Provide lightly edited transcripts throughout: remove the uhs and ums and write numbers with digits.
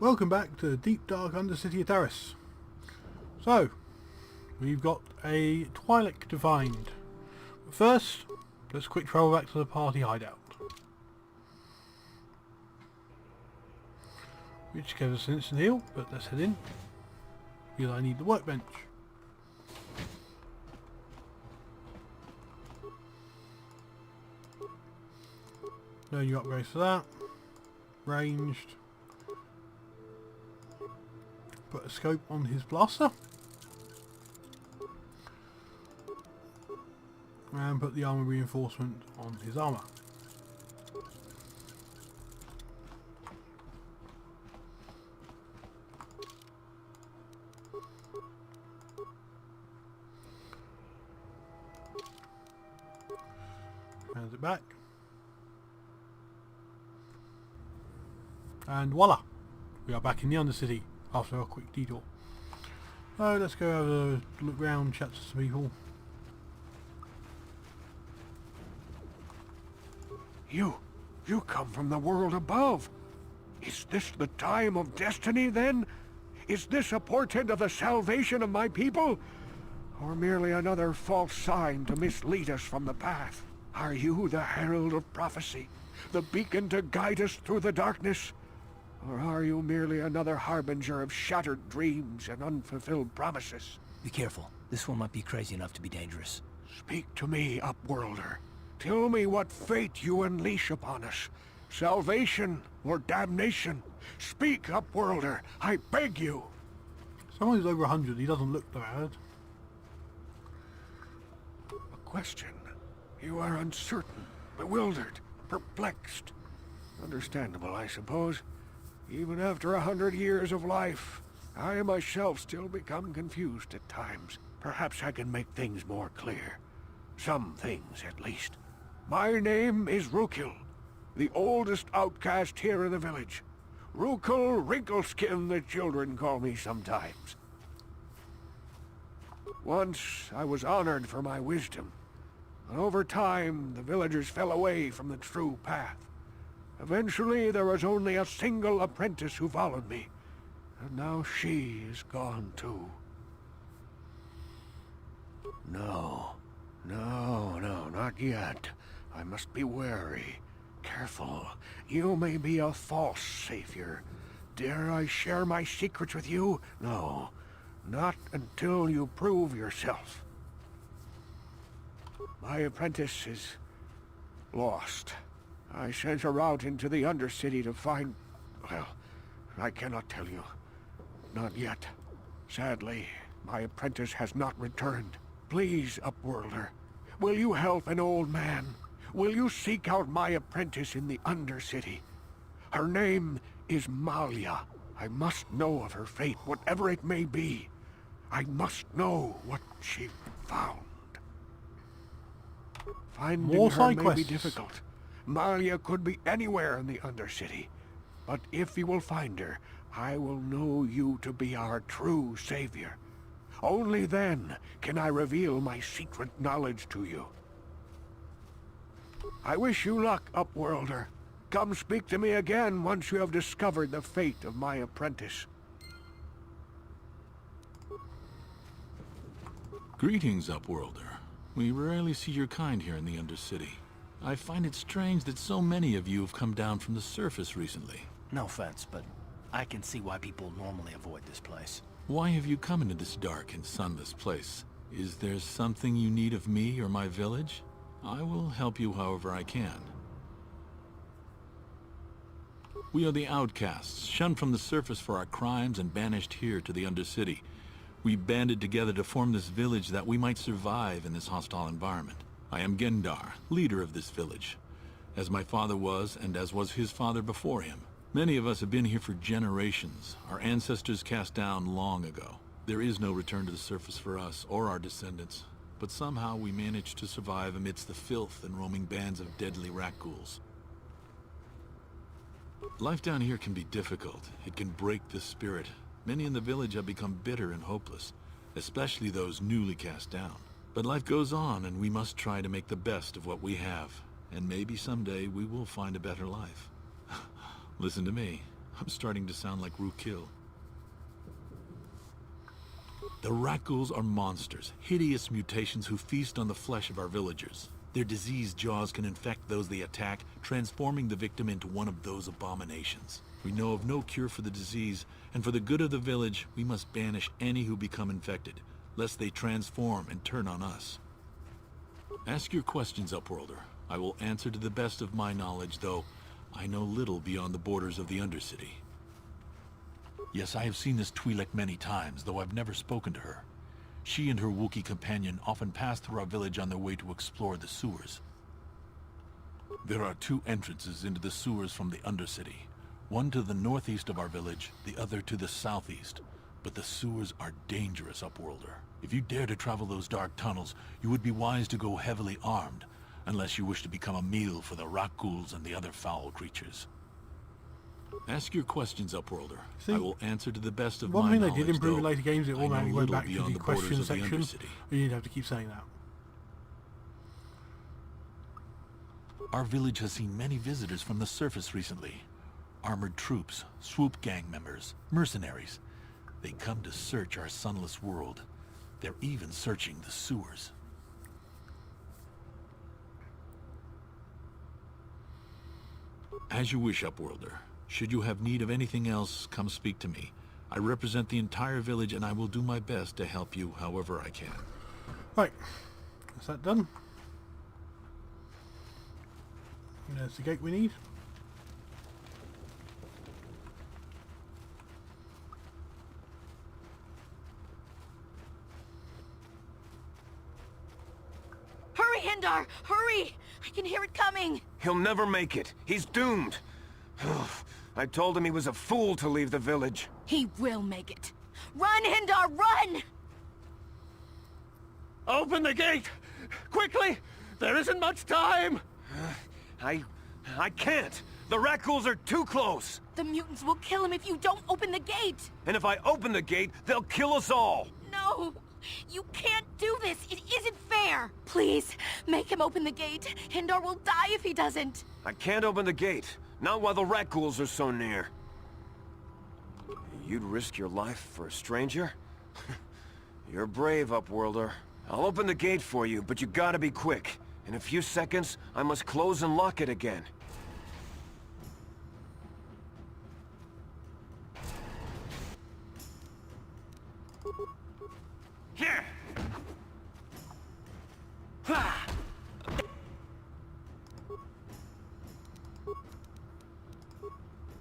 Welcome back to the deep dark undercity of Taris. So, we've got a Twi'lek to find. But first, let's quick travel back to the party hideout. Which gives us an instant heal, but let's head in. Because I need the workbench. No new upgrades for that. Ranged. Put a scope on his blaster. And put the armor reinforcement on his armor. Hands it back. And voila! We are back in the Undercity after a quick detour. So let's go have a look round, chat to some people. You come from the world above. Is this the time of destiny then? Is this a portent of the salvation of my people? Or merely another false sign to mislead us from the path? Are you the herald of prophecy? The beacon to guide us through the darkness? Or are you merely another harbinger of shattered dreams and unfulfilled promises? Be careful. This one might be crazy enough to be dangerous. Speak to me, Upworlder. Tell me what fate you unleash upon us. Salvation or damnation? Speak, Upworlder. I beg you. Someone who's over 100, he doesn't look bad. A question. You are uncertain, bewildered, perplexed. Understandable, I suppose. Even after 100 years of life, I myself still become confused at times. Perhaps I can make things more clear. Some things, at least. My name is Rukil, the oldest outcast here in the village. Rukil Wrinkleskin, the children call me sometimes. Once I was honored for my wisdom, and over time the villagers fell away from the true path. Eventually there was only a single apprentice who followed me, and now she is gone too. No, not yet. I must be wary, careful. You may be a false savior. Dare I share my secrets with you? No, not until you prove yourself. My apprentice is lost. I sent her out into the Undercity to find... well, I cannot tell you. Not yet. Sadly, my apprentice has not returned. Please, Upworlder, will you help an old man? Will you seek out my apprentice in the Undercity? Her name is Malia. I must know of her fate, whatever it may be. I must know what she found. Finding More her side may quests. be difficult. Malia could be anywhere in the Undercity. But if you will find her, I will know you to be our true savior. Only then can I reveal my secret knowledge to you. I wish you luck, Upworlder. Come speak to me again once you have discovered the fate of my apprentice. Greetings, Upworlder. We rarely see your kind here in the Undercity. I find it strange that so many of you have come down from the surface recently. No offense, but I can see why people normally avoid this place. Why have you come into this dark and sunless place? Is there something you need of me or my village? I will help you however I can. We are the outcasts, shunned from the surface for our crimes and banished here to the Undercity. We banded together to form this village that we might survive in this hostile environment. I am Gendar, leader of this village, as my father was and as was his father before him. Many of us have been here for generations, our ancestors cast down long ago. There is no return to the surface for us or our descendants, but somehow we managed to survive amidst the filth and roaming bands of deadly rat ghouls. Life down here can be difficult. It can break the spirit. Many in the village have become bitter and hopeless, especially those newly cast down. But life goes on, and we must try to make the best of what we have. And maybe someday we will find a better life. Listen to me. I'm starting to sound like Rookil. The Rakghouls are monsters, hideous mutations who feast on the flesh of our villagers. Their diseased jaws can infect those they attack, transforming the victim into one of those abominations. We know of no cure for the disease, and for the good of the village, we must banish any who become infected, lest they transform and turn on us. Ask your questions, Upworlder. I will answer to the best of my knowledge, though I know little beyond the borders of the Undercity. Yes, I have seen this Twi'lek many times, though I've never spoken to her. She and her Wookiee companion often pass through our village on their way to explore the sewers. There are two entrances into the sewers from the Undercity. One to the northeast of our village, the other to the southeast. But the sewers are dangerous, Upworlder. If you dare to travel those dark tunnels, you would be wise to go heavily armed, unless you wish to become a meal for the Rakghouls and the other foul creatures. Ask your questions, Upworlder. See, I will answer to the best of one my thing knowledge, they did improve in though later games, it I know automatically went little back to beyond the the borders question of the section. Undercity. You didn't have to keep saying that. Our village has seen many visitors from the surface recently. Armored troops, swoop gang members, mercenaries. They come to search our sunless world. They're even searching the sewers. As you wish, Upworlder. Should you have need of anything else, come speak to me. I represent the entire village, and I will do my best to help you however I can. Right. Is that done? And there's the gate we need. Hurry, Hindar! Hurry! I can hear it coming! He'll never make it. He's doomed. I told him he was a fool to leave the village. He will make it. Run, Hindar, run! Open the gate! Quickly! There isn't much time! I can't! The Rakghouls are too close! The mutants will kill him if you don't open the gate! And if I open the gate, they'll kill us all! No! You can't do this! It isn't fair! Please, make him open the gate. Hindar will die if he doesn't. I can't open the gate. Not while the Rakghouls are so near. You'd risk your life for a stranger? You're brave, Upworlder. I'll open the gate for you, but you gotta be quick. In a few seconds, I must close and lock it again. Here! Ha!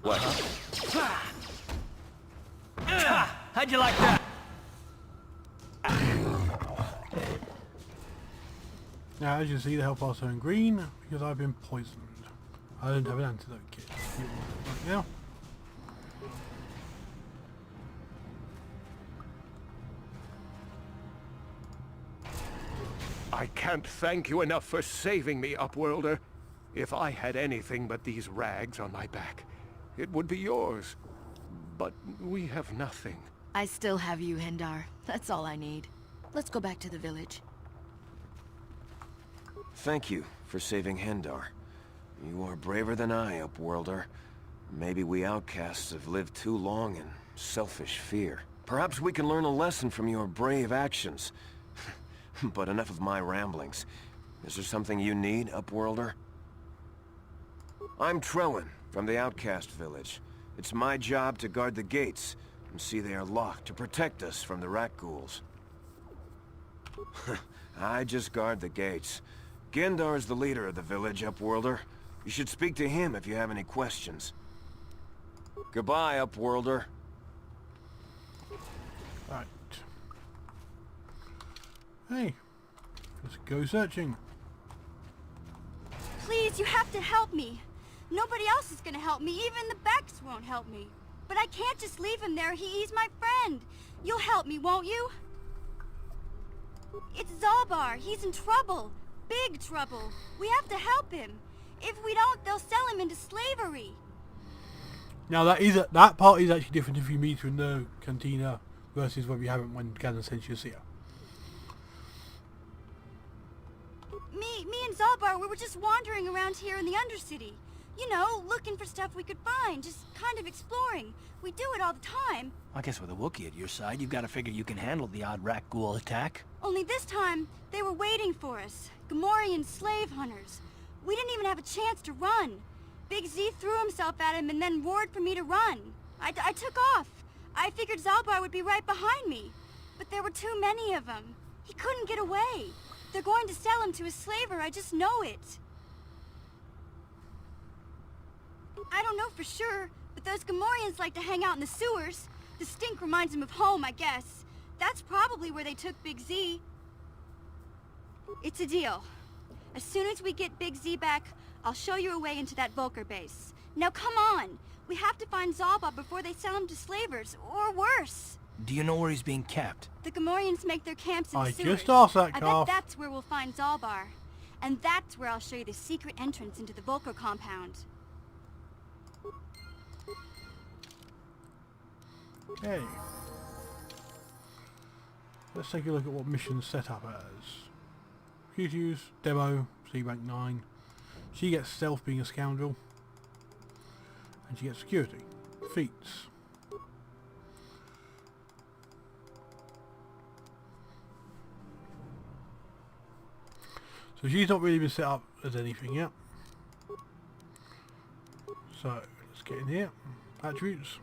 What? How'd you like that? Now, as you see, the health bars turn green because I've been poisoned. I don't have an antidote kit right now. I can't thank you enough for saving me, Upworlder. If I had anything but these rags on my back, it would be yours. But we have nothing. I still have you, Hindar. That's all I need. Let's go back to the village. Thank you for saving Hendar. You are braver than I, Upworlder. Maybe we outcasts have lived too long in selfish fear. Perhaps we can learn a lesson from your brave actions. But enough of my ramblings. Is there something you need, Upworlder? I'm Trellin, from the Outcast Village. It's my job to guard the gates, and see they are locked to protect us from the Rakghouls. I just guard the gates. Gendar's the leader of the village, Upworlder. You should speak to him if you have any questions. Goodbye, Upworlder. Right. Hey, let's go searching. Please, you have to help me. Nobody else is gonna help me. Even the Becks won't help me. But I can't just leave him there. He's my friend. You'll help me, won't you? It's Zalbar. He's in trouble. Big trouble. We have to help him. If we don't, they'll sell him into slavery. Now that part is actually different if you meet her in the cantina versus when we haven't when Ganon sends you to see her. Me and Zalbar, we were just wandering around here in the Undercity. You know, looking for stuff we could find, just kind of exploring. We do it all the time. I guess with a Wookiee at your side, you've got to figure you can handle the odd rat ghoul attack. Only this time, they were waiting for us. Gamorrean slave hunters. We didn't even have a chance to run. Big Z threw himself at him and then roared for me to run. I took off. I figured Zalbar would be right behind me. But there were too many of them. He couldn't get away. They're going to sell him to a slaver, I just know it. I don't know for sure, but those Gamorreans like to hang out in the sewers. The stink reminds them of home, I guess. That's probably where they took Big Z. It's a deal. As soon as we get Big Z back, I'll show you a way into that Vulcar base. Now come on! We have to find Zalbar before they sell him to slavers, or worse. Do you know where he's being kept? The Gamorreans make their camps in the I sewers. just asked that, I Calf. bet that's where we'll find Zalbar. And that's where I'll show you the secret entrance into the Vulcar compound. Okay. Let's take a look at what missions set up as. Q2's demo, C rank 9. She gets stealth, being a scoundrel. And she gets security. Feats. So she's not really been set up as anything yet. So let's get in here. Attributes.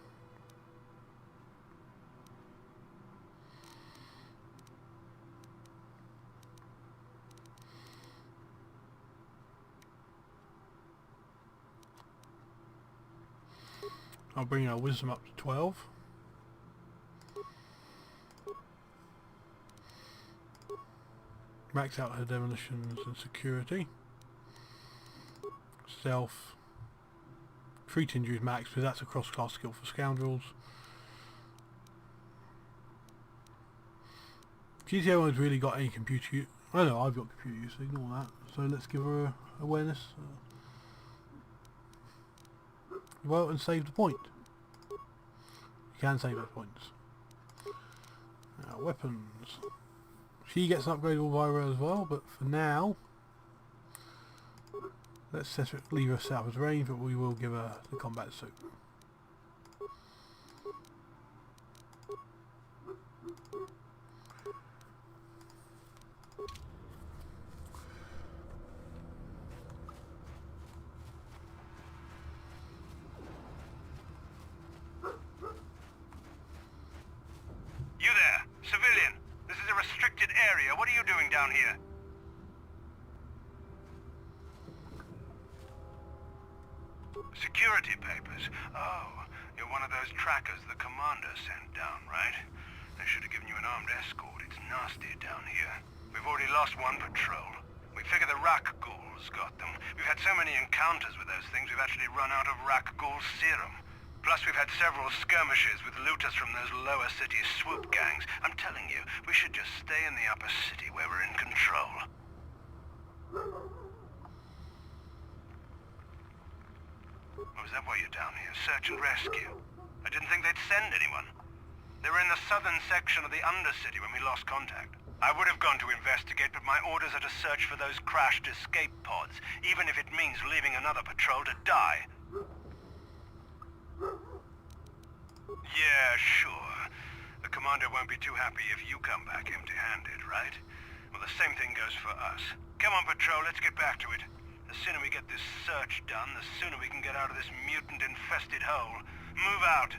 I'll bring our wisdom up to 12. Max out her demolitions and security. Stealth. Treat injuries max, because that's a cross-class skill for scoundrels. She's the only one who's really got any computer use. I know I've got computer use, so ignore that. So let's give her awareness. Well, and save the point. You can save those points. Now, weapons. She gets an upgradable Vira as well, but for now, let's leave her set up as range, but we will give her the combat suit. You there, civilian. This is a restricted area. What are you doing down here? Security papers. Oh, you're one of those trackers the commander sent down, right? They should have given you an armed escort. It's nasty down here. We've already lost one patrol. We figure the Rak ghouls got them. We've had so many encounters with those things, we've actually run out of Rak ghoul serum. Plus we've had several skirmishes with looters from those lower city swoop gangs. I'm telling you, we should just stay in the upper city where we're in control. Oh, is that why you're down here? Search and rescue? I didn't think they'd send anyone. They were in the southern section of the Undercity when we lost contact. I would have gone to investigate, but my orders are to search for those crashed escape pods, even if it means leaving another patrol to die. Yeah, sure. The commander won't be too happy if you come back empty-handed, right? Well, the same thing goes for us. Come on, patrol, let's get back to it. The sooner we get this search done, the sooner we can get out of this mutant-infested hole. Move out!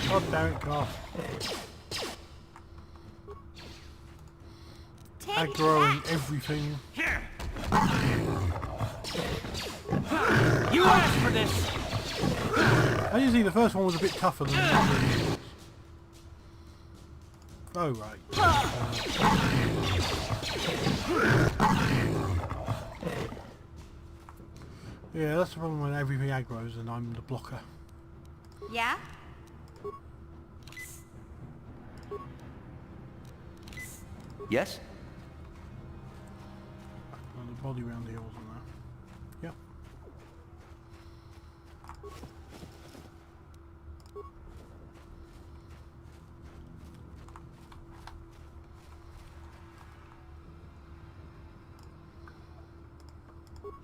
God damn it, Carl. Aggroing everything. Here! You asked for this! As you see, the first one was a bit tougher than the other. Oh, right. Yeah, that's the problem when everything aggroes and I'm the blocker. Yeah? Yes? And the body round here wasn't there. Yep.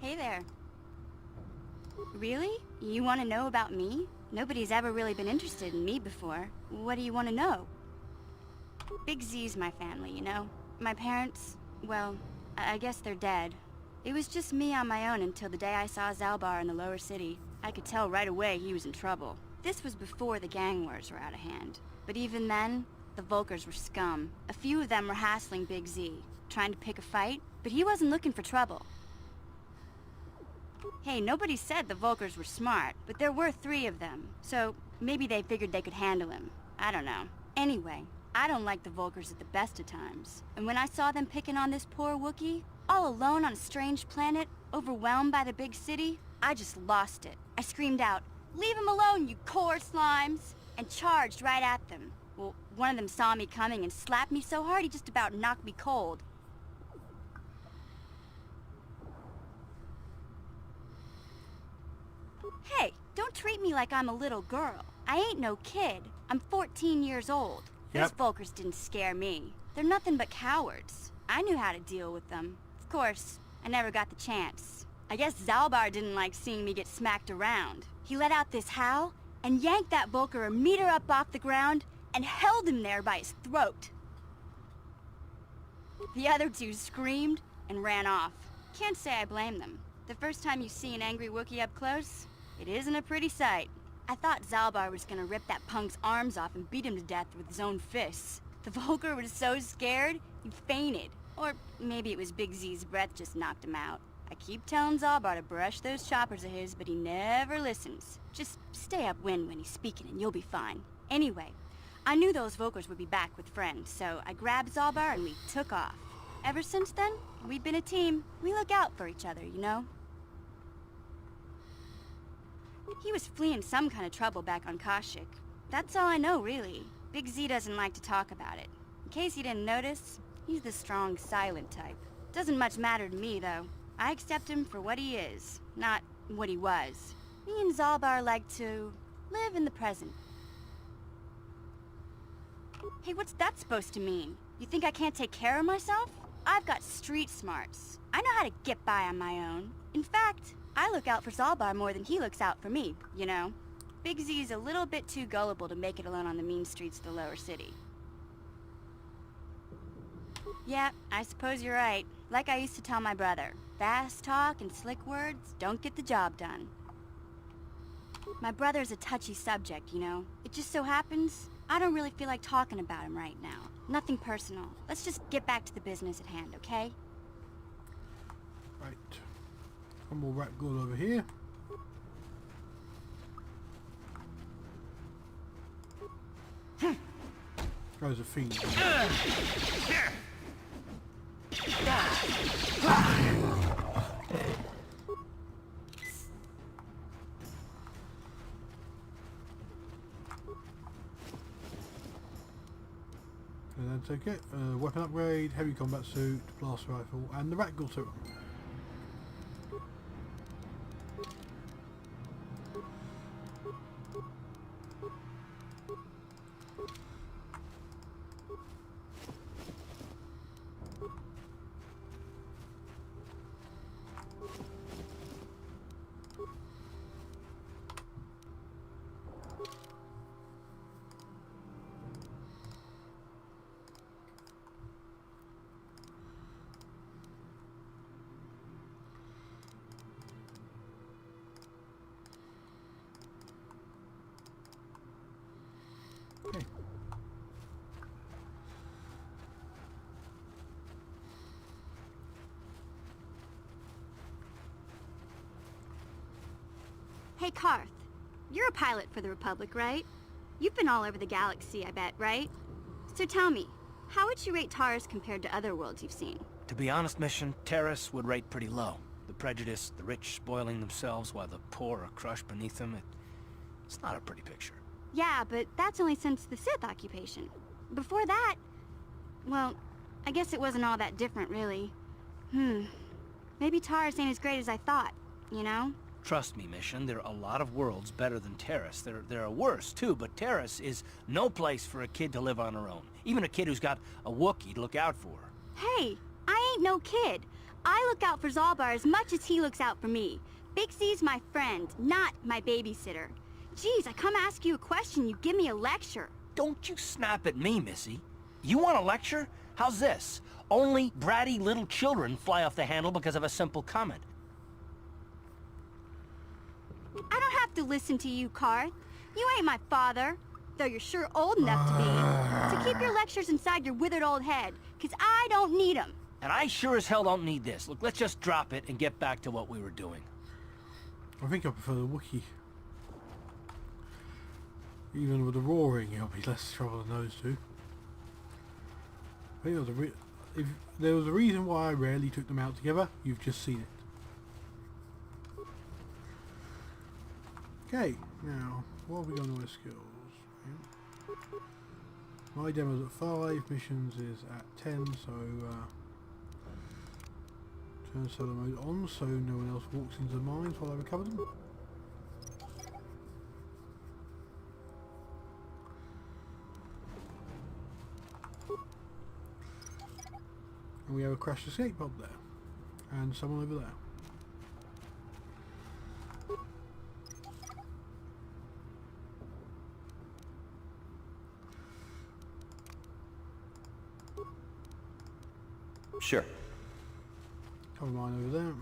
Hey there. Really? You want to know about me? Nobody's ever really been interested in me before. What do you want to know? Big Z's my family, you know? My parents, well, I guess they're dead. It was just me on my own until the day I saw Zalbar in the lower city. I could tell right away he was in trouble. This was before the gang wars were out of hand. But even then, the Volkers were scum. A few of them were hassling Big Z, trying to pick a fight, but he wasn't looking for trouble. Hey, nobody said the Volkers were smart, but there were 3 of them, so maybe they figured they could handle him. I don't know. Anyway, I don't like the Volkers at the best of times. And when I saw them picking on this poor Wookiee, all alone on a strange planet, overwhelmed by the big city, I just lost it. I screamed out, "Leave him alone, you core slimes!" and charged right at them. Well, one of them saw me coming and slapped me so hard he just about knocked me cold. Hey, don't treat me like I'm a little girl. I ain't no kid. I'm 14 years old. Yep. Those Volkers didn't scare me. They're nothing but cowards. I knew how to deal with them. Of course, I never got the chance. I guess Zalbar didn't like seeing me get smacked around. He let out this howl and yanked that Volker a meter up off the ground and held him there by his throat. The other 2 screamed and ran off. Can't say I blame them. The first time you see an angry Wookiee up close, it isn't a pretty sight. I thought Zalbar was gonna rip that punk's arms off and beat him to death with his own fists. The Volker was so scared, he fainted. Or maybe it was Big Z's breath just knocked him out. I keep telling Zalbar to brush those choppers of his, but he never listens. Just stay upwind when he's speaking and you'll be fine. Anyway, I knew those Volkers would be back with friends, so I grabbed Zalbar and we took off. Ever since then, we've been a team. We look out for each other, you know? He was fleeing some kind of trouble back on Kashyyyk. That's all I know, really. Big Z doesn't like to talk about it. In case you didn't notice, he's the strong, silent type. Doesn't much matter to me, though. I accept him for what he is, not what he was. Me and Zalbar like to live in the present. Hey, what's that supposed to mean? You think I can't take care of myself? I've got street smarts. I know how to get by on my own. In fact, I look out for Zalbar more than he looks out for me, you know? Big Z's a little bit too gullible to make it alone on the mean streets of the lower city. Yeah, I suppose you're right. Like I used to tell my brother, fast talk and slick words don't get the job done. My brother's a touchy subject, you know? It just so happens, I don't really feel like talking about him right now. Nothing personal. Let's just get back to the business at hand, okay? Right. One more rat ghoul over here. Goes a fiend. And that's okay. Weapon upgrade, heavy combat suit, blast rifle, and the rat ghoul suit. Okay. Hey, Karth. You're a pilot for the Republic, right? You've been all over the galaxy, I bet, right? So tell me, how would you rate Taris compared to other worlds you've seen? To be honest, Mission, Taris would rate pretty low. The prejudice, the rich spoiling themselves while the poor are crushed beneath them, it's not a pretty picture. Yeah, but that's only since the Sith occupation. Before that, well, I guess it wasn't all that different, really. Maybe Taris ain't as great as I thought, you know? Trust me, Mission, there are a lot of worlds better than Taris. There are worse, too, but Taris is no place for a kid to live on her own. Even a kid who's got a Wookiee to look out for. Hey, I ain't no kid. I look out for Zalbar as much as he looks out for me. Big Z's my friend, not my babysitter. Geez, I come ask you a question, you give me a lecture. Don't you snap at me, Missy. You want a lecture? How's this? Only bratty little children fly off the handle because of a simple comment. I don't have to listen to you, Karth. You ain't my father, though you're sure old enough to be. So keep your lectures inside your withered old head, 'cause I don't need 'em. And I sure as hell don't need this. Look, let's just drop it and get back to what we were doing. I think I prefer the Wookiee. Even with the roaring, it'll be less trouble than those two. I think if there was a reason why I rarely took them out together, you've just seen it. Okay, now, what have we got on my skills? Yeah. My demo's at 5, missions is at 10, so turn solo mode on so no one else walks into the mines while I recover them. And we have a crashed escape pod there. And someone over there. Sure. Cover mine over there.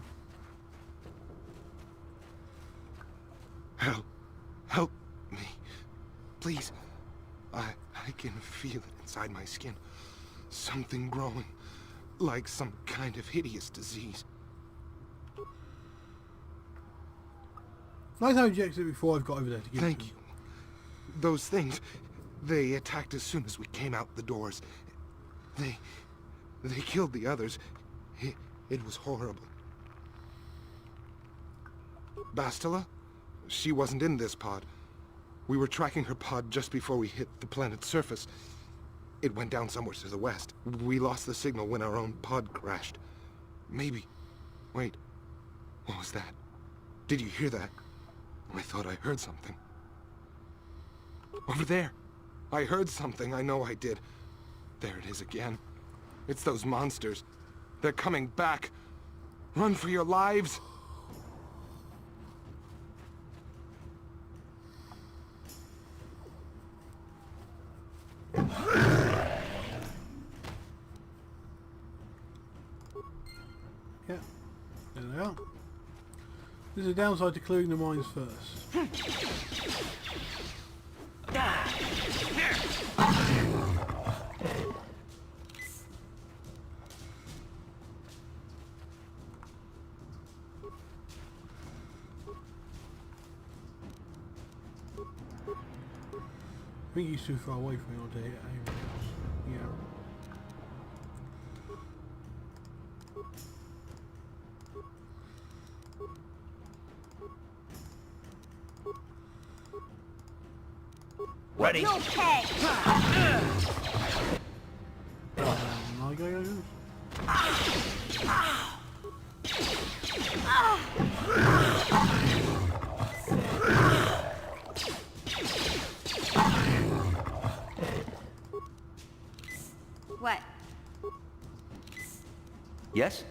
Help me. Please. I can feel it inside my skin. Something growing. Like some kind of hideous disease. Nice how he injects it before I've got over there to give it Thank to you. him. Those things, they attacked as soon as we came out the doors. They killed the others. It was horrible. Bastila? She wasn't in this pod. We were tracking her pod just before we hit the planet's surface. It went down somewhere to the west. We lost the signal when our own pod crashed. Maybe... Wait. What was that? Did you hear that? I thought I heard something. Over there. I heard something. I know I did. There it is again. It's those monsters. They're coming back. Run for your lives. Yeah, there they are. There's a downside to clearing the mines first. I think he's too far away from me to hit anything else. Yeah. Ready? Okay. My guy goes. What? Yes?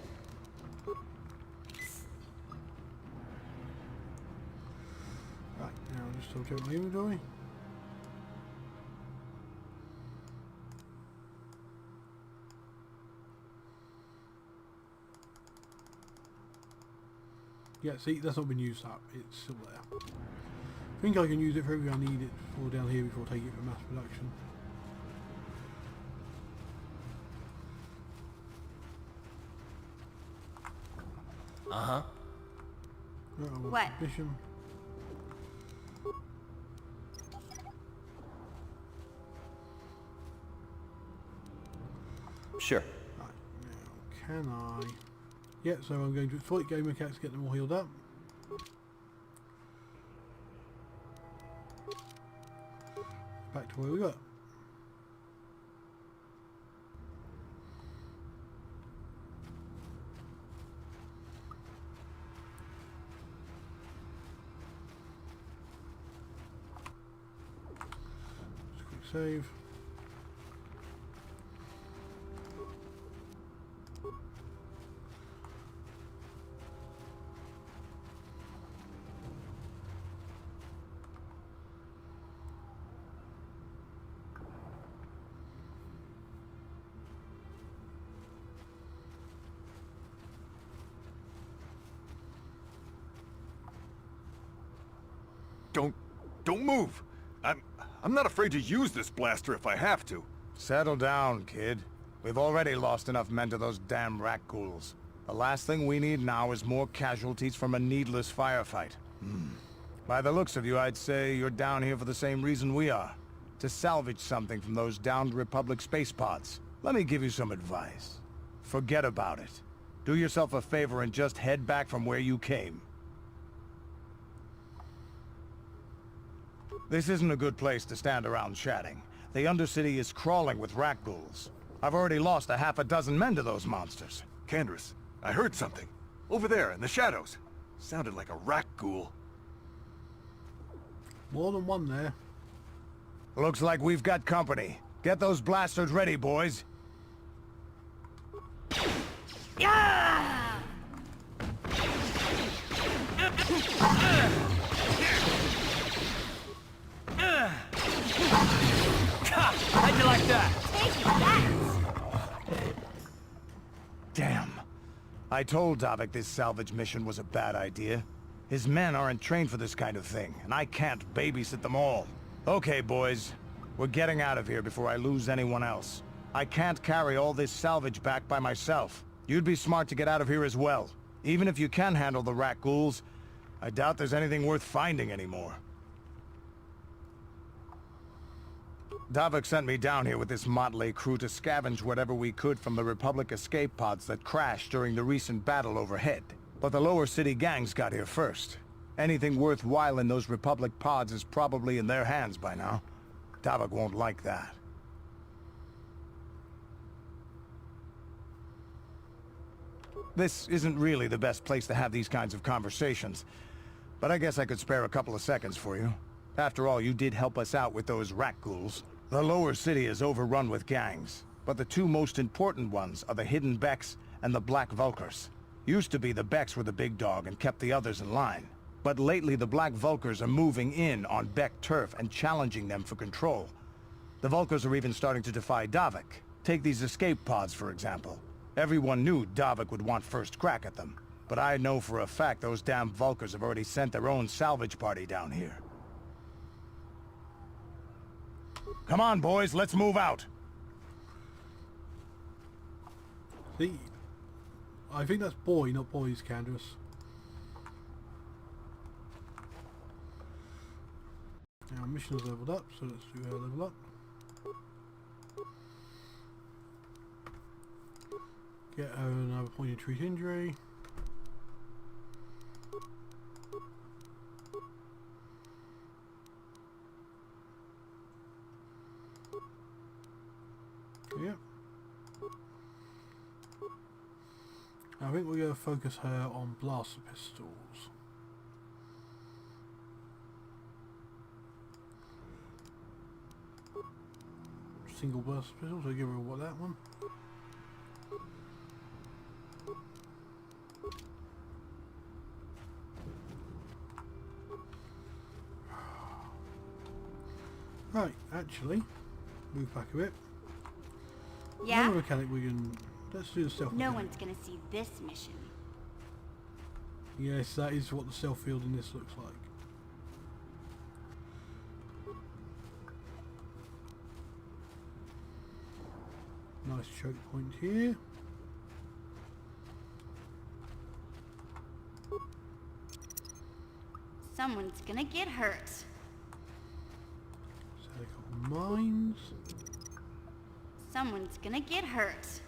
Right, now I'll just double check my inventory. Yeah, see, that's not been used up. It's still there. I think I can use it for everything I need it for down here before taking it for mass production. Uh-huh. Right, I want What? Mission. Sure. Right, now can I... Yeah, so I'm going to exploit gamer cats to get them all healed up. Back to where we were. save. Don't move! I'm not afraid to use this blaster if I have to. Settle down, kid. We've already lost enough men to those damn rat ghouls. The last thing we need now is more casualties from a needless firefight. By the looks of you, I'd say you're down here for the same reason we are. To salvage something from those downed Republic space pods. Let me give you some advice. Forget about it. Do yourself a favor and just head back from where you came. This isn't a good place to stand around chatting. The Undercity is crawling with rat ghouls. I've already lost a half a dozen men to those monsters. Candace, I heard something. Over there, in the shadows. Sounded like a rat ghoul. More than one there. Looks like we've got company. Get those blasters ready, boys. Yeah! How'd you like that? Take that! Damn. I told Davik this salvage mission was a bad idea. His men aren't trained for this kind of thing, and I can't babysit them all. Okay, boys. We're getting out of here before I lose anyone else. I can't carry all this salvage back by myself. You'd be smart to get out of here as well. Even if you can handle the rat ghouls, I doubt there's anything worth finding anymore. Davik sent me down here with this motley crew to scavenge whatever we could from the Republic escape pods that crashed during the recent battle overhead. But the lower city gangs got here first. Anything worthwhile in those Republic pods is probably in their hands by now. Davik won't like that. This isn't really the best place to have these kinds of conversations, but I guess I could spare a couple of seconds for you. After all, you did help us out with those rat ghouls. The lower city is overrun with gangs, but the two most important ones are the Hidden Becks and the Black Vulkars. Used to be the Becks were the big dog and kept the others in line. But lately the Black Vulkars are moving in on Beck turf and challenging them for control. The Vulkars are even starting to defy Davik. Take these escape pods, for example. Everyone knew Davik would want first crack at them. But I know for a fact those damn Vulkars have already sent their own salvage party down here. Come on, boys, let's move out. See, I think that's boy, not boys, Candace. Now, mission's leveled up, so let's do our level up. Get her another point of treat injury. Yep. I think we're going to focus her on blaster pistols. Single burst pistols, so give her what that one. Right, actually, move back a bit. Yeah? Another mechanic we can... Let's do the stealth No mechanic. one's gonna see this mission. Yes, that is what the stealth field in this looks like. Nice choke point here. Someone's gonna get hurt. Set a couple mines. Someone's gonna get hurt.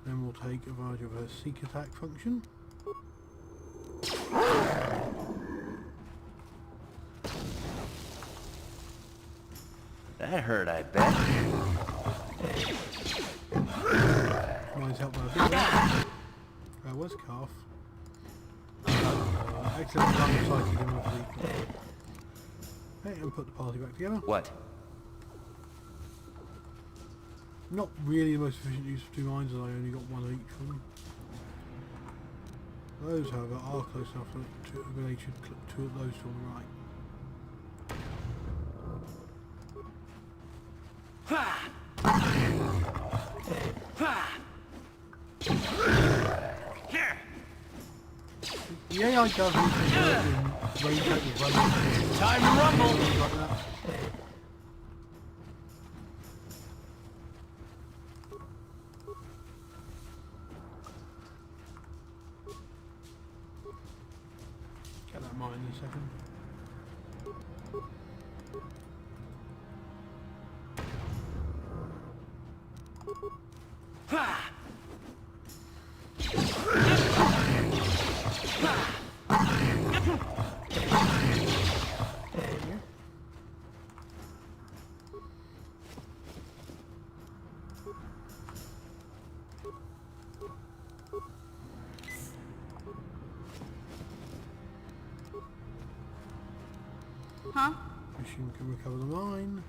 Then we'll take advantage of her seek attack function. That hurt, I bet. Mine's helped by a bit. Where's Calf? Excellent line of sight him off the Okay, and put the party back together. What? Not really the most efficient use of 2 mines, as I only got 1 of each from them. Those, however, are close enough to a village should clip 2 of those to on the right. The AI does work in range out with running. Time to rumble! Like that. Get that mine in a second. Huh? Machine can recover the mine.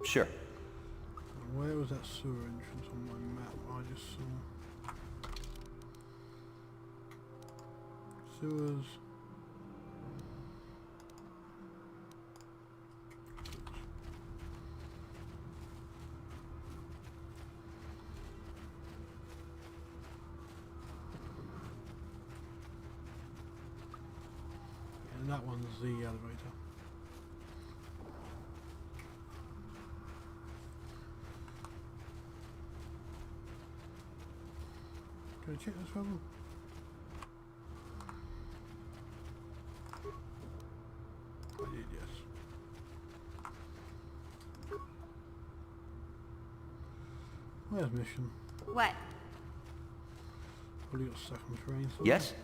Sure. Where was that sewer entrance on my map I just saw? Sewers. And that one's the elevator. Can I check this one? I did, yes. Where's mission? What? Probably got stuck in the terrain. somewhere. Yes?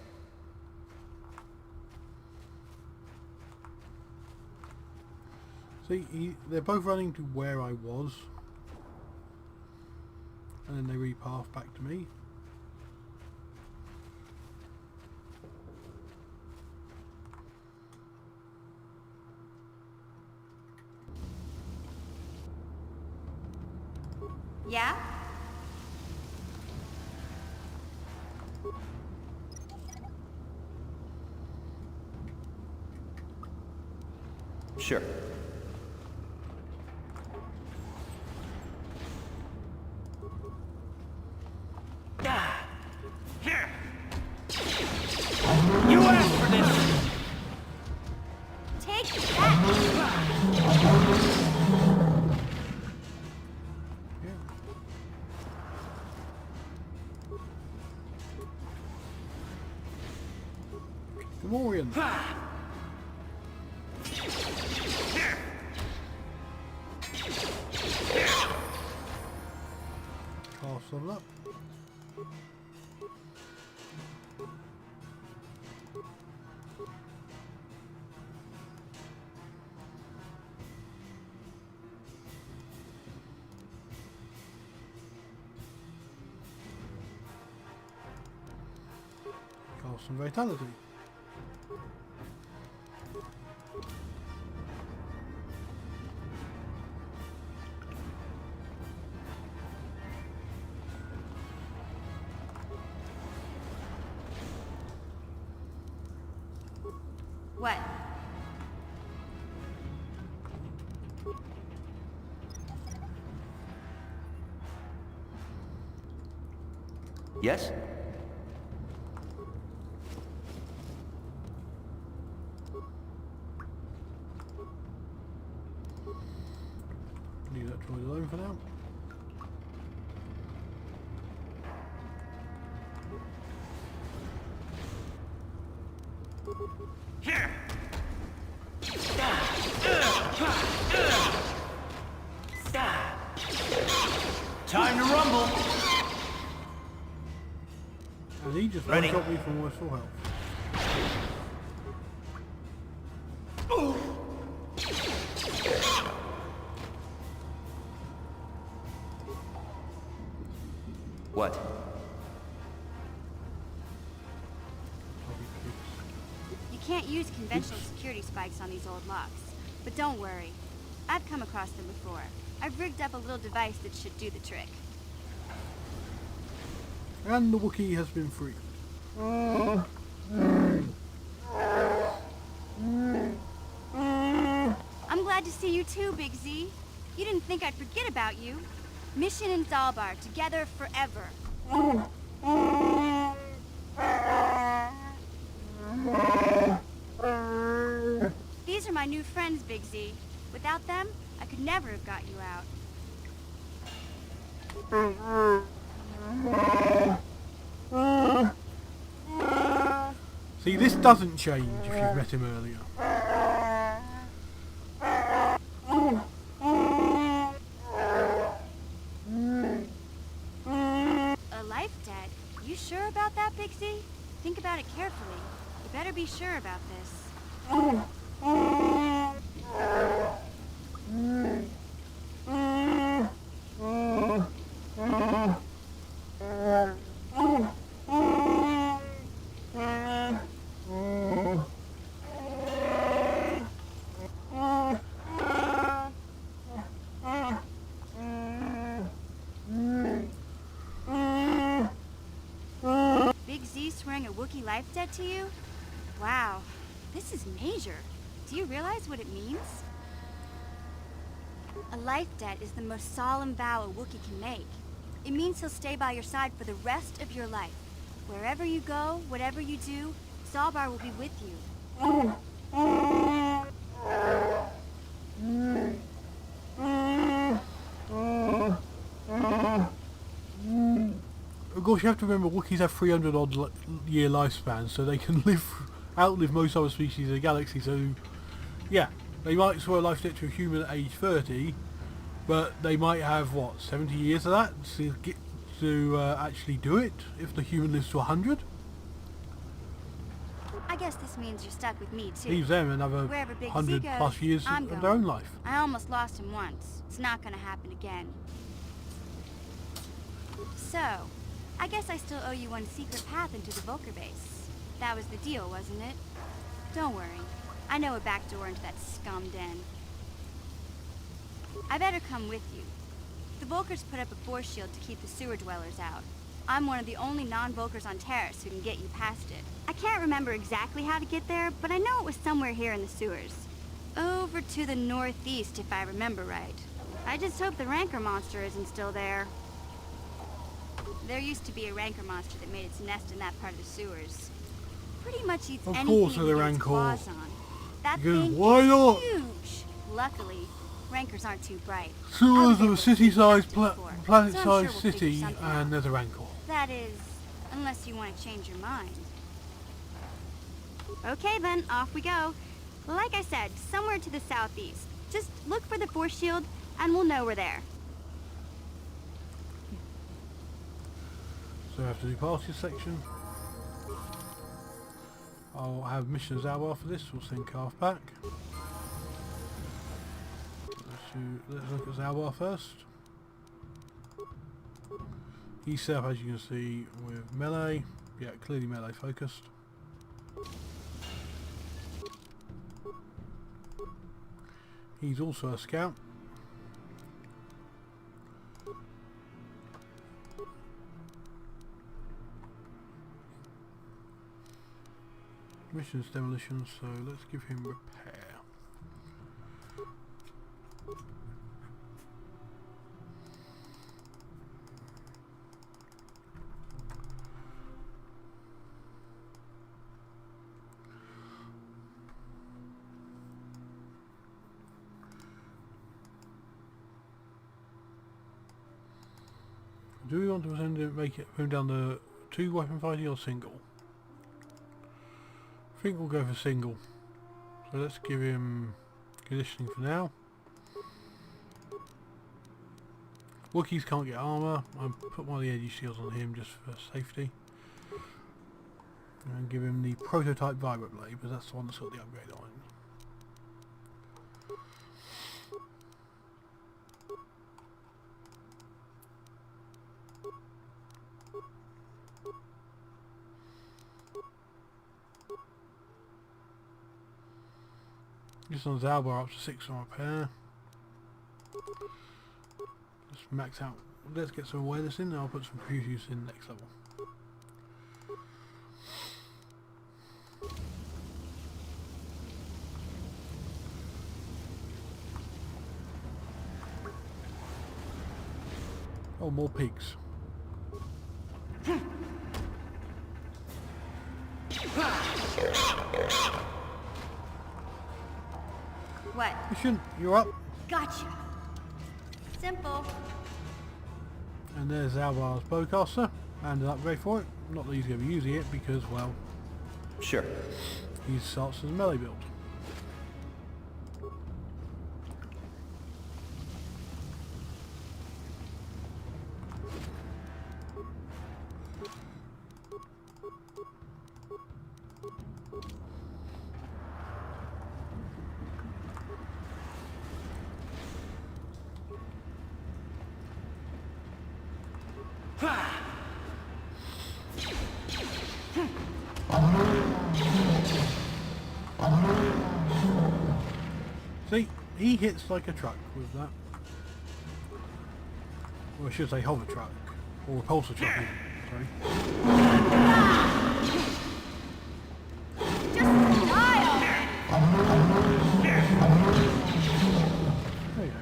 See, they're both running to where I was. And then they repath back to me. Yeah? Sure. Here! You asked for this! Take that! Yeah. Gamorrean. Castle up. Some vitality. What? Yes? Leave that droid alone for now. Here! Time to rumble! And he just Ready. one-shot me from worse full health. What? can't use conventional security spikes on these old locks. But don't worry. I've come across them before. I've rigged up a little device that should do the trick. And the Wookiee has been freed. I'm glad to see you too, Big Z. You didn't think I'd forget about you. Mission and Zalbar, together forever. These are my new friends, Big Z. Without them, I could never have got you out. See, this doesn't change if you've met him earlier. A life debt? You sure about that, Big Z? Think about it carefully. You better be sure about this. Big Z swearing a Wookiee life debt to you? Wow, this is major. Do you realize what it means? A life debt is the most solemn vow a Wookiee can make. It means he'll stay by your side for the rest of your life. Wherever you go, whatever you do, Zalbar will be with you. Of course, you have to remember Wookiees have 300 odd year lifespans, so they can outlive most other species in the galaxy. So, yeah, they might swear a life debt to a human at age 30, but they might have what 70 years of that to actually do it if the human lives to 100. I guess this means you're stuck with me too. Leaves them another Wherever Big Z 100 goes, plus years I'm of going. their own life. I almost lost him once. It's not gonna happen again. So, I guess I still owe you one secret path into the Volker base. That was the deal, wasn't it? Don't worry. I know a back door into that scum den. I better come with you. The Volkers put up a force shield to keep the sewer dwellers out. I'm one of the only non-Volkers on Taris who can get you past it. I can't remember exactly how to get there, but I know it was somewhere here in the sewers. Over to the northeast, if I remember right. I just hope the Rancor monster isn't still there. There used to be a Rancor monster that made its nest in that part of the sewers. Pretty much eats Of anything course it they're can get its Rancor. claws on. That Because thing why is not? huge. Luckily, Rancors aren't too bright. Sewers of a city-sized, before, planet-sized so I'm sure we'll figure city, something and out. there's a Rancor. That is, unless you want to change your mind. Okay then, off we go. Like I said, somewhere to the southeast. Just look for the force shield, and we'll know we're there. So I have to do past this section. I'll have missions out after this. We'll send Calf back. Let's look at Zalbar first. He's set up, as you can see, with melee. Yeah, clearly melee focused. He's also a scout. Missions demolition, so let's give him repair. Do we want to send him, make it him down the 2 weapon fighting or single? I think we'll go for single. So let's give him conditioning for now. Wookiees can't get armour. I'll put one of the edgy shields on him just for safety. And give him the prototype Vibra Blade, because that's the one that's got the upgrade on it. This one's Albar up to 6 on repair. Let's max out. Let's get some awareness in, and I'll put some computer use in next level. Oh, more pigs. What? Mission, you're up. Gotcha. Simple. And there's Alvar's bowcaster and an upgrade for it. Not that he's going to be using it because, well, Sure. he starts as a melee build. See, he hits like a truck with that. Or I should say hover truck. Or repulsor truck, sorry. Just die already. There you go.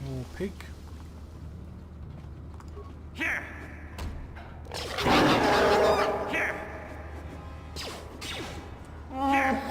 More pig. Here! Here! Here!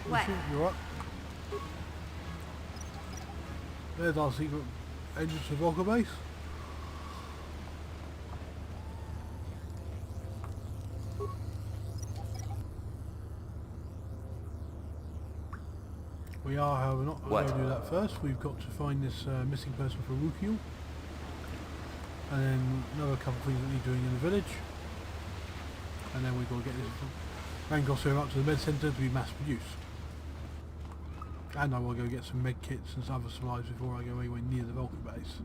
What? You're up. There's our secret entrance to Volker base. We are, however, not going to do that first. We've got to find this missing person for Rukiel. And then another couple of things that need doing in the village. And then we've got to get this Rangos serum up to the med centre to be mass produced. And I will go get some med kits and some other supplies before I go anywhere near the Vulcan base.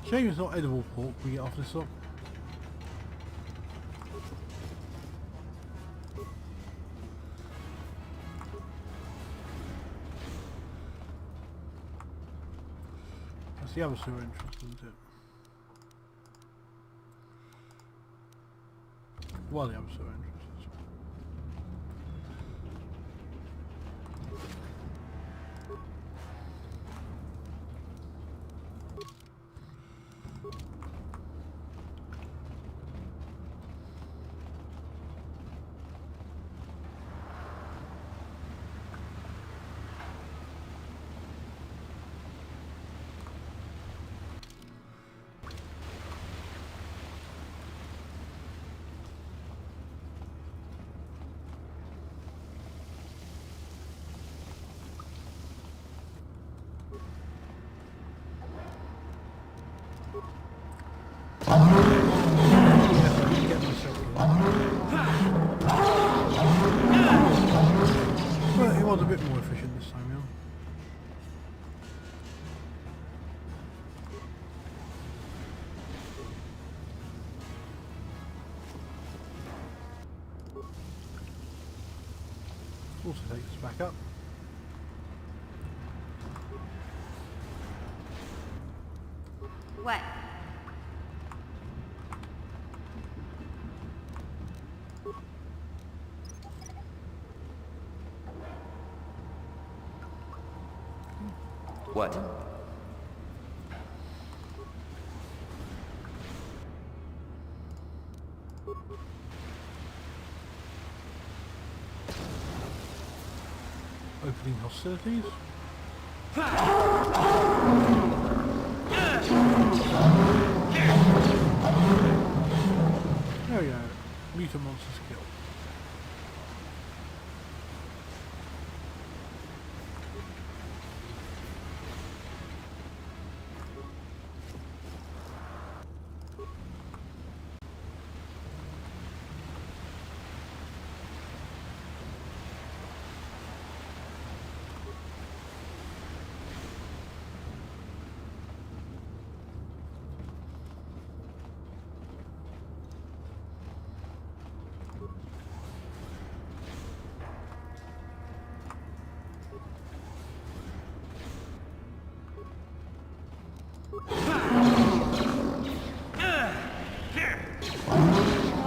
Shame it's not edible pork we get off this up. That's the other sewer entrance, isn't it? Well, the other sewer entrances. Also takes us back up. What? What? Opening hostilities. There we go. Mutant monsters killed.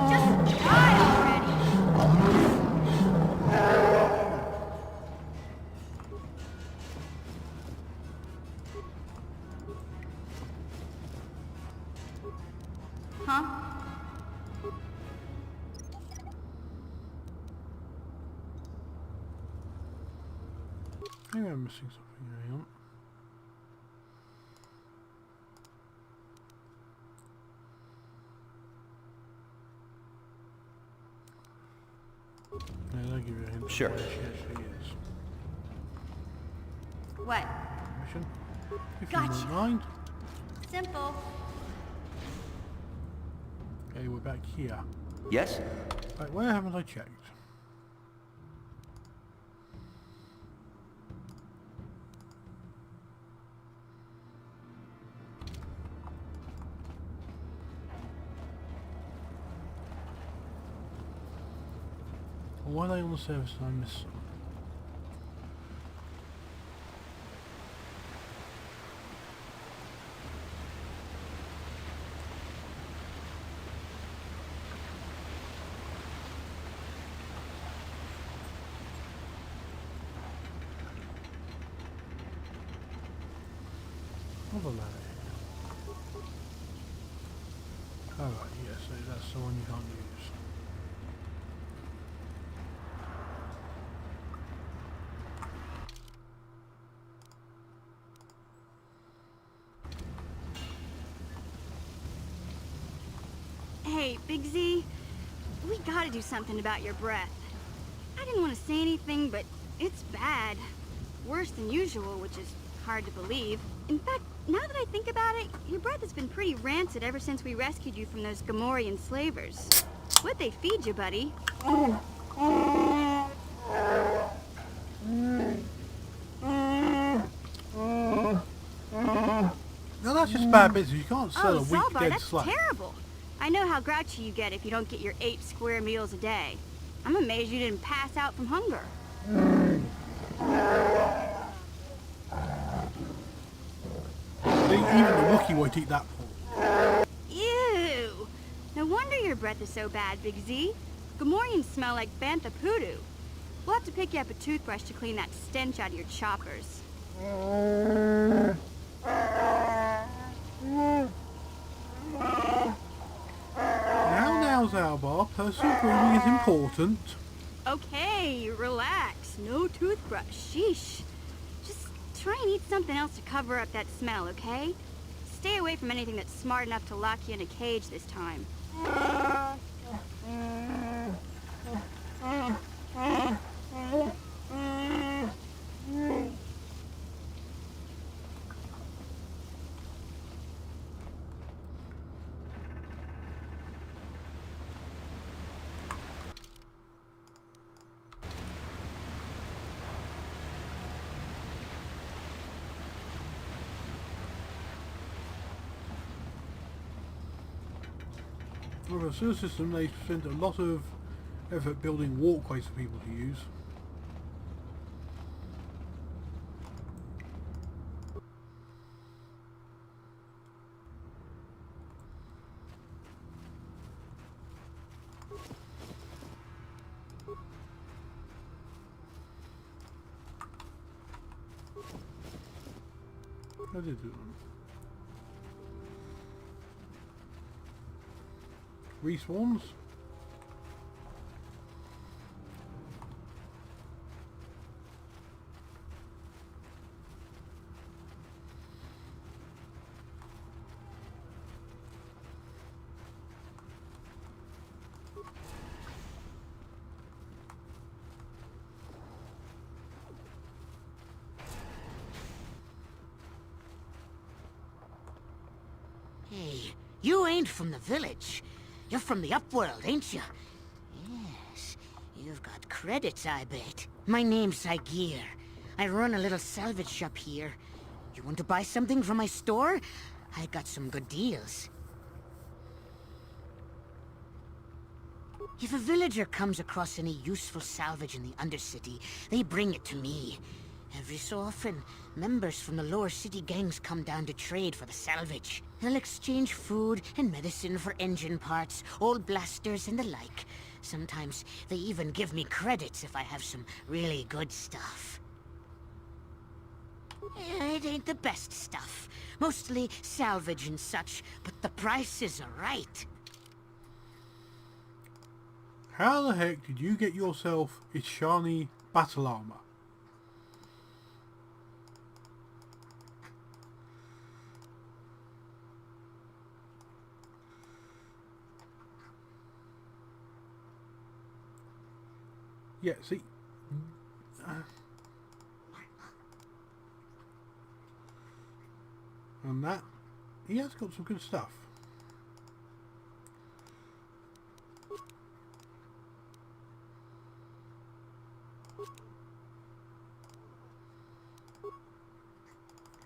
Just die already! Huh? Maybe I'm missing something. Hang on. No, they'll give you a hint. Sure. Where she actually is. What? Mission. If Gotcha. you don't mind. Simple. Okay, we're back here. Yes? Right, where haven't I checked? Or why are they on the surface and I missed some? Overlay. Alright, yes, so that's the one you can't use. Hey, Big Z, we gotta do something about your breath. I didn't want to say anything, but it's bad. Worse than usual, which is hard to believe. In fact, now that I think about it, your breath has been pretty rancid ever since we rescued you from those Gamorrean slavers. What'd they feed you, buddy? No, that's just bad business. You can't sell a weak Salvar, dead that's slave. terrible. I know how grouchy you get if you don't get your 8 square meals a day. I'm amazed you didn't pass out from hunger. Even the Wookiee won't eat that poor. Ew! No wonder your breath is so bad, Big Z. Gamorreans smell like bantha poodoo. We'll have to pick you up a toothbrush to clean that stench out of your choppers. Now, Zalbar, personal grooming is important. Okay, relax. No toothbrush. Sheesh. Just try and eat something else to cover up that smell, okay? Stay away from anything that's smart enough to lock you in a cage this time. For the sewer system, they spent a lot of effort building walkways for people to use. I did do them. Respawns? Hey, you ain't from the village. You're from the Upworld, ain't you? Yes, you've got credits, I bet. My name's Saigir. I run a little salvage shop here. You want to buy something from my store? I got some good deals. If a villager comes across any useful salvage in the Undercity, they bring it to me. Every so often, members from the lower city gangs come down to trade for the salvage. They'll exchange food and medicine for engine parts, old blasters and the like. Sometimes they even give me credits if I have some really good stuff. It ain't the best stuff. Mostly salvage and such, but the prices are right. How the heck did you get yourself Ishani battle armor? Yeah, see, and that, he has got some good stuff.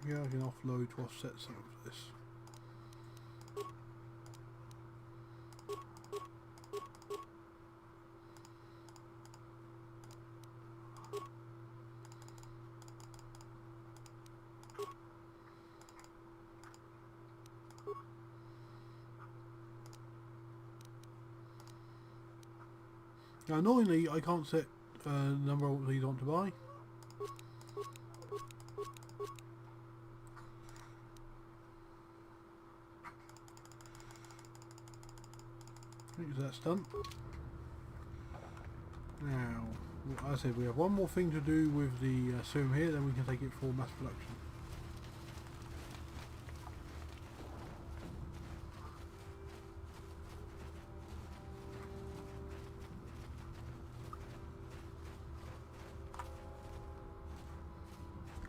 Yeah, I can offload to offset some of this. Now, annoyingly, I can't set the number of these on to buy. Use that stunt. Now, as I said, we have one more thing to do with the serum here, then we can take it for mass production.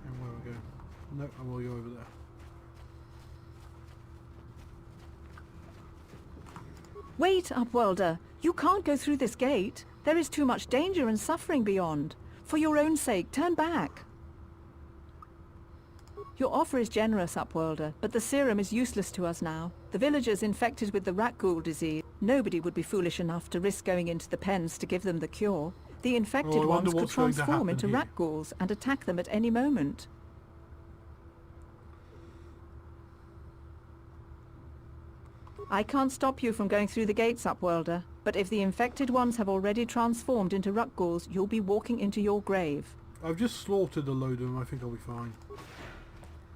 And where we go? No, I will go over there. Wait, Upworlder. You can't go through this gate. There is too much danger and suffering beyond. For your own sake, turn back. Your offer is generous, Upworlder, but the serum is useless to us now. The villagers infected with the rat ghoul disease. Nobody would be foolish enough to risk going into the pens to give them the cure. The infected ones could transform into rat ghouls and attack them at any moment. I can't stop you from going through the gates, Upworlder, but if the infected ones have already transformed into rat ghouls, you'll be walking into your grave. I've just slaughtered a load of them, I think I'll be fine.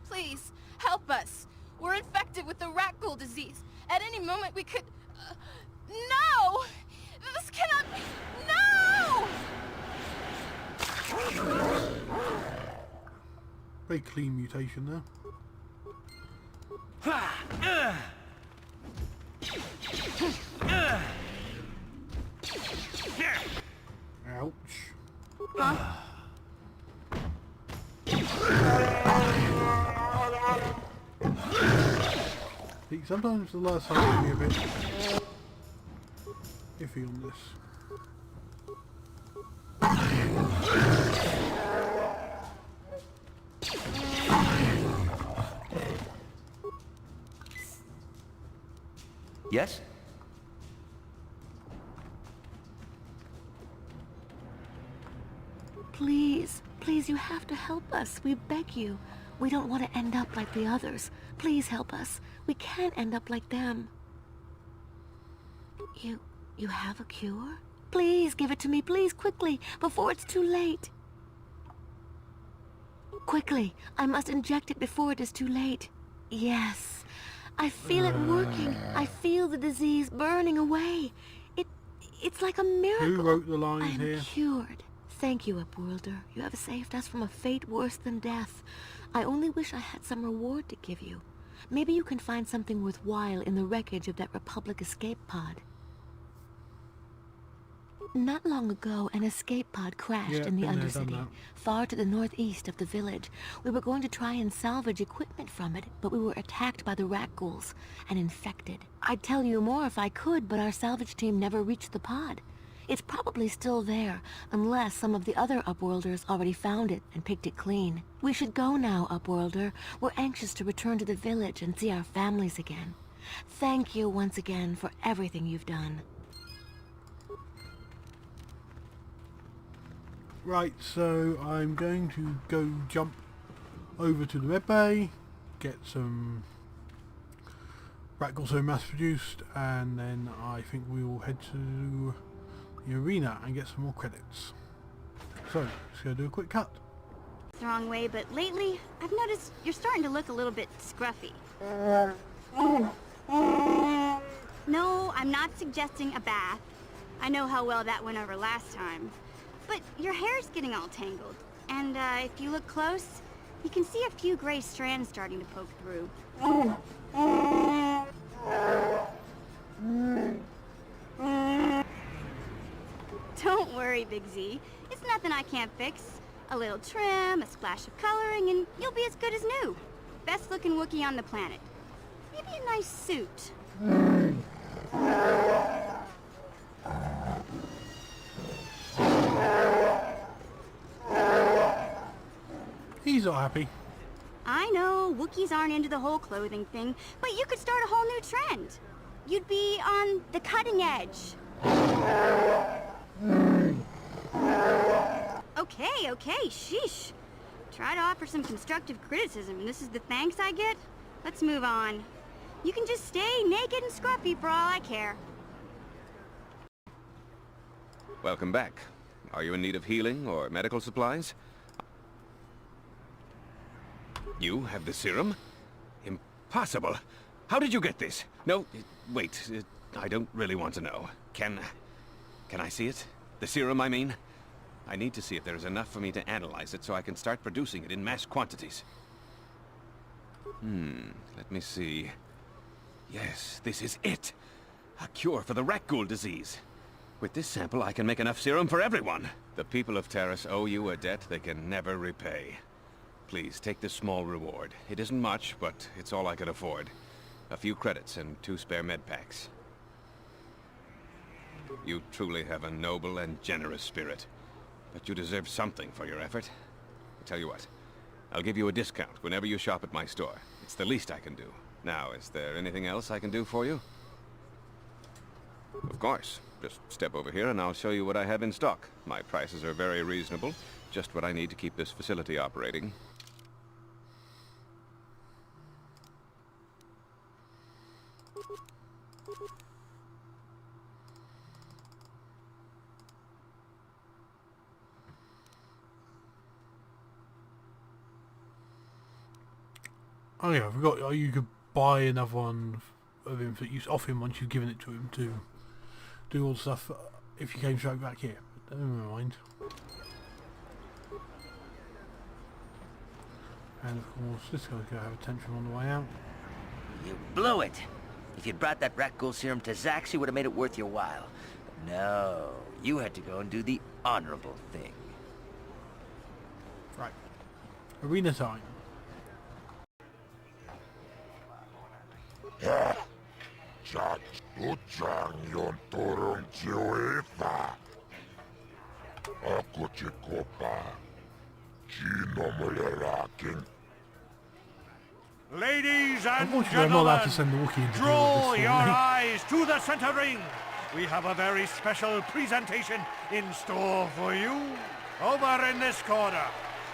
Please, help us. We're infected with the rat ghoul disease. At any moment we could... no! This cannot be... No! Very clean mutation there. Ouch. Huh? See, sometimes the last time can be a bit iffy on this. Yes? Please, please, you have to help us. We beg you. We don't want to end up like the others. Please help us. We can't end up like them. You have a cure? Please give it to me, please, quickly, before it's too late. Quickly, I must inject it before it is too late. Yes, I feel it working. I feel the disease burning away. It's like a miracle. Who wrote the lines here? I am cured. Thank you, Upworlder. You have saved us from a fate worse than death. I only wish I had some reward to give you. Maybe you can find something worthwhile in the wreckage of that Republic escape pod. Not long ago, an escape pod crashed in the Undercity, far to the northeast of the village. We were going to try and salvage equipment from it, but we were attacked by the rat ghouls and infected. I'd tell you more if I could, but our salvage team never reached the pod. It's probably still there, unless some of the other Upworlders already found it and picked it clean. We should go now, Upworlder. We're anxious to return to the village and see our families again. Thank you once again for everything you've done. Right, so I'm going to go jump over to the Red Bay, get some Rat mass produced, and then I think we will head to the arena and get some more credits. So, let's go do a quick cut. It's the wrong way, but lately, I've noticed you're starting to look a little bit scruffy. No, I'm not suggesting a bath. I know how well that went over last time. But your hair's getting all tangled. And if you look close, you can see a few gray strands starting to poke through. Don't worry, Big Z. It's nothing I can't fix. A little trim, a splash of coloring, and you'll be as good as new. Best looking Wookiee on the planet. Maybe a nice suit. He's not happy. I know, Wookiees aren't into the whole clothing thing, but you could start a whole new trend. You'd be on the cutting edge. Okay, sheesh. Try to offer some constructive criticism, and this is the thanks I get? Let's move on. You can just stay naked and scruffy for all I care. Welcome back. Are you in need of healing or medical supplies? You have the serum? Impossible. How did you get this? No, wait. I don't really want to know. Can I see it? The serum, I mean? I need to see if there is enough for me to analyze it so I can start producing it in mass quantities. Let me see. Yes, this is it. A cure for the rat ghoul disease. With this sample, I can make enough serum for everyone. The people of Taris owe you a debt they can never repay. Please, take this small reward. It isn't much, but it's all I can afford. A few credits and 2 spare med packs. You truly have a noble and generous spirit. But you deserve something for your effort. I tell you what, I'll give you a discount whenever you shop at my store. It's the least I can do. Now, is there anything else I can do for you? Of course. Just step over here and I'll show you what I have in stock. My prices are very reasonable. Just what I need to keep this facility operating. Oh yeah, I forgot. You could buy another one of him off him once you've given it to him to do all the stuff if you came straight back here. But never mind. And of course, this guy's going to have attention on the way out. You blew it. If you'd brought that rat ghoul serum to Zax, you would have made it worth your while. But no, you had to go and do the honorable thing. Right. Arena time. Ladies and Unfortunately, I'm not allowed to send the Wookiee into draw this your one. eyes to the center ring. We have a very special presentation in store for you. Over in this corner,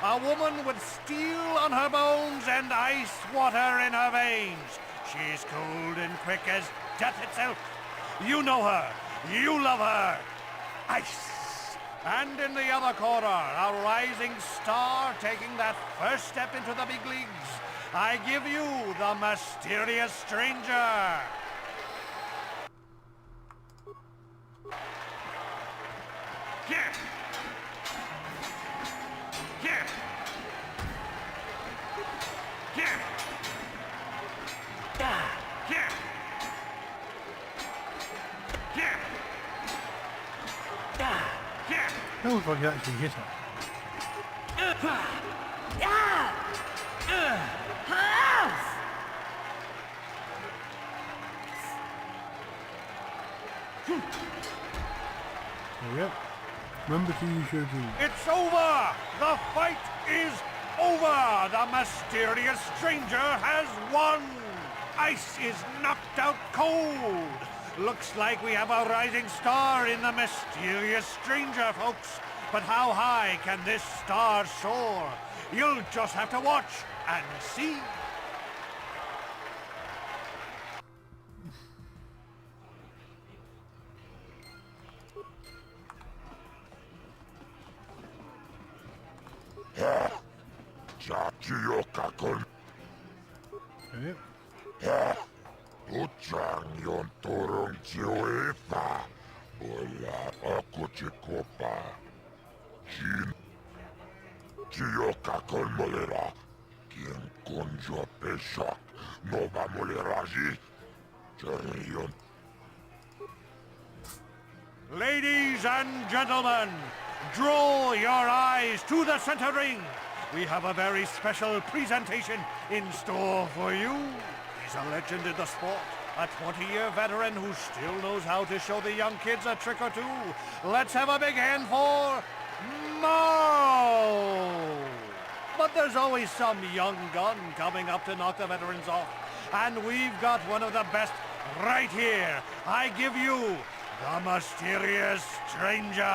a woman with steel on her bones and ice water in her veins. She's cold and quick as death itself. You know her. You love her. Ice. And in the other corner, a rising star taking that first step into the big leagues. I give you the mysterious stranger. Here. Here. Here. Here. Here. Here. That was like you actually hit her. There we go. Remember to use your tool. It's over! The fight is over! The mysterious stranger has won! Ice is knocked out cold! Looks like we have a rising star in the mysterious stranger, folks. But how high can this star soar? You'll just have to watch and see. Okay. Tuchangion torong chioefa. Bola ako chikopa. Chin. Chioka con molera. Quien conjo pesha. No va moleraji. Cherion. Ladies and gentlemen, draw your eyes to the center ring. We have a very special presentation in store for you. He's a legend in the sport, a 20-year veteran who still knows how to show the young kids a trick or two. Let's have a big hand for Marl! But there's always some young gun coming up to knock the veterans off. And we've got one of the best right here. I give you the mysterious stranger.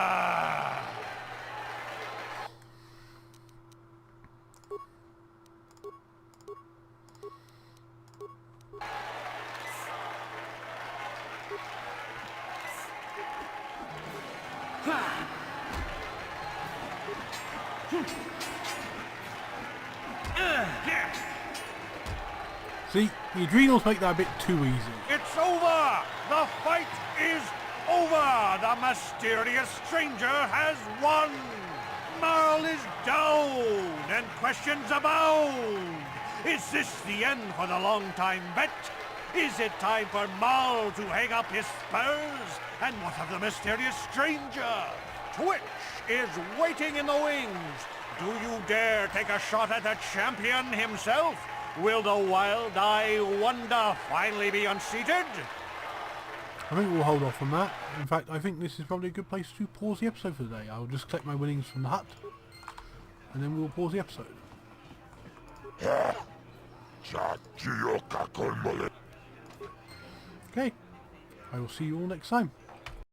See, the adrenals make that a bit too easy. It's over! The fight is over! The mysterious stranger has won! Marl is down, and questions abound! Is this the end for the long-time vet? Is it time for Marl to hang up his spurs? And what of the mysterious stranger? Twitch is waiting in the wings. Do you dare take a shot at the champion himself? Will the wild-eye wonder finally be unseated? I think we'll hold off on that. In fact, I think this is probably a good place to pause the episode for the day. I'll just collect my winnings from the hut, and then we'll pause the episode. Okay, I will see you all next time.